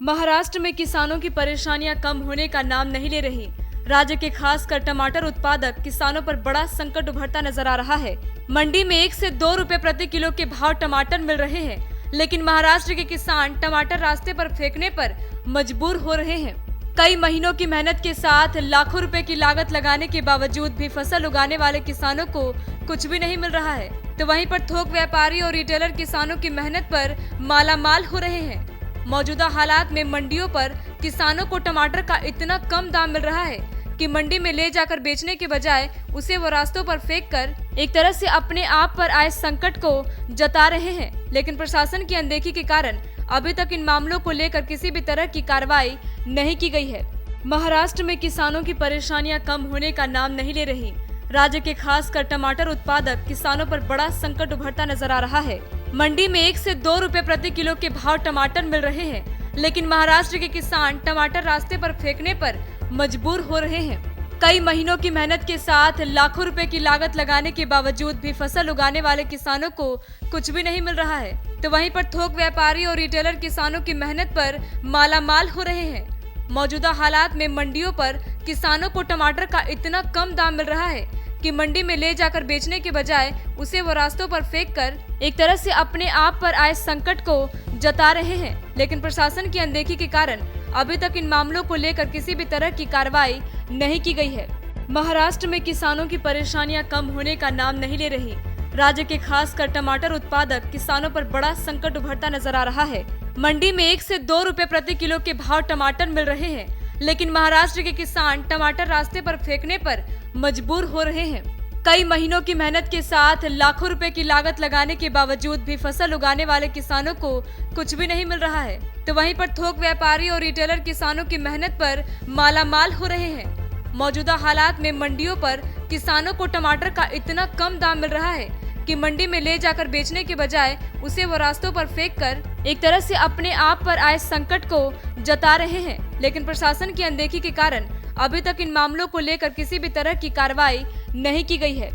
महाराष्ट्र में किसानों की परेशानियां कम होने का नाम नहीं ले रही। राज्य के खासकर टमाटर उत्पादक किसानों पर बड़ा संकट उभरता नजर आ रहा है। मंडी में 1 से 2 रुपए प्रति किलो के भाव टमाटर मिल रहे हैं, लेकिन महाराष्ट्र के किसान टमाटर रास्ते पर फेंकने पर मजबूर हो रहे हैं। कई महीनों की मेहनत के साथ लाखों रुपए की लागत लगाने के बावजूद भी फसल उगाने वाले किसानों को कुछ भी नहीं मिल रहा है, तो वहीं पर थोक व्यापारी और रिटेलर किसानों की मेहनत पर मालामाल हो रहे हैं। मौजूदा हालात में मंडियों पर किसानों को टमाटर का इतना कम दाम मिल रहा है कि मंडी में ले जाकर बेचने के बजाय उसे वो रास्तों पर फेंककर एक तरह से अपने आप पर आए संकट को जता रहे हैं। लेकिन प्रशासन की अनदेखी के कारण अभी तक इन मामलों को लेकर किसी भी तरह की कार्रवाई नहीं की गई है। महाराष्ट्र में किसानों की परेशानियां कम होने का नाम नहीं ले रही। राज्य के खासकर टमाटर उत्पादक किसानों पर बड़ा संकट उभरता नजर आ रहा है। मंडी में 1 से 2 रुपए प्रति किलो के भाव टमाटर मिल रहे हैं, लेकिन महाराष्ट्र के किसान टमाटर रास्ते पर फेंकने पर मजबूर हो रहे हैं। कई महीनों की मेहनत के साथ लाखों रुपए की लागत लगाने के बावजूद भी फसल उगाने वाले किसानों को कुछ भी नहीं मिल रहा है, तो वहीं पर थोक व्यापारी और रिटेलर किसानों की मेहनत पर मालामाल हो रहे हैं। मौजूदा हालात में मंडियों पर किसानों को टमाटर का इतना कम दाम मिल रहा है कि मंडी में ले जाकर बेचने के बजाय उसे वो रास्तों पर फेंककर एक तरह से अपने आप पर आए संकट को जता रहे हैं। लेकिन प्रशासन की अनदेखी के कारण अभी तक इन मामलों को लेकर किसी भी तरह की कार्रवाई नहीं की गई है। महाराष्ट्र में किसानों की परेशानियां कम होने का नाम नहीं ले रही। राज्य के खासकर टमाटर उत्पादक किसानों पर बड़ा संकट उभरता नजर आ रहा है। मंडी में 1 से 2 रुपए प्रति किलो के भाव टमाटर मिल रहे हैं, लेकिन महाराष्ट्र के किसान टमाटर रास्ते पर फेंकने पर मजबूर हो रहे हैं। कई महीनों की मेहनत के साथ लाखों रुपए की लागत लगाने के बावजूद भी फसल उगाने वाले किसानों को कुछ भी नहीं मिल रहा है, तो वहीं पर थोक व्यापारी और रिटेलर किसानों की मेहनत पर मालामाल हो रहे हैं। मौजूदा हालात में मंडियों पर किसानों को टमाटर का इतना कम दाम मिल रहा है कि मंडी में ले जाकर बेचने के बजाय उसे वो रास्तों पर फेंककर एक तरह से अपने आप पर आए संकट को जता रहे हैं। लेकिन प्रशासन की अनदेखी के कारण अभी तक इन मामलों को लेकर किसी भी तरह की कार्रवाई नहीं की गई है।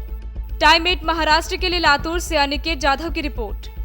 टाइम 8 महाराष्ट्र के लिए लातूर से अनिकेत जाधव की रिपोर्ट।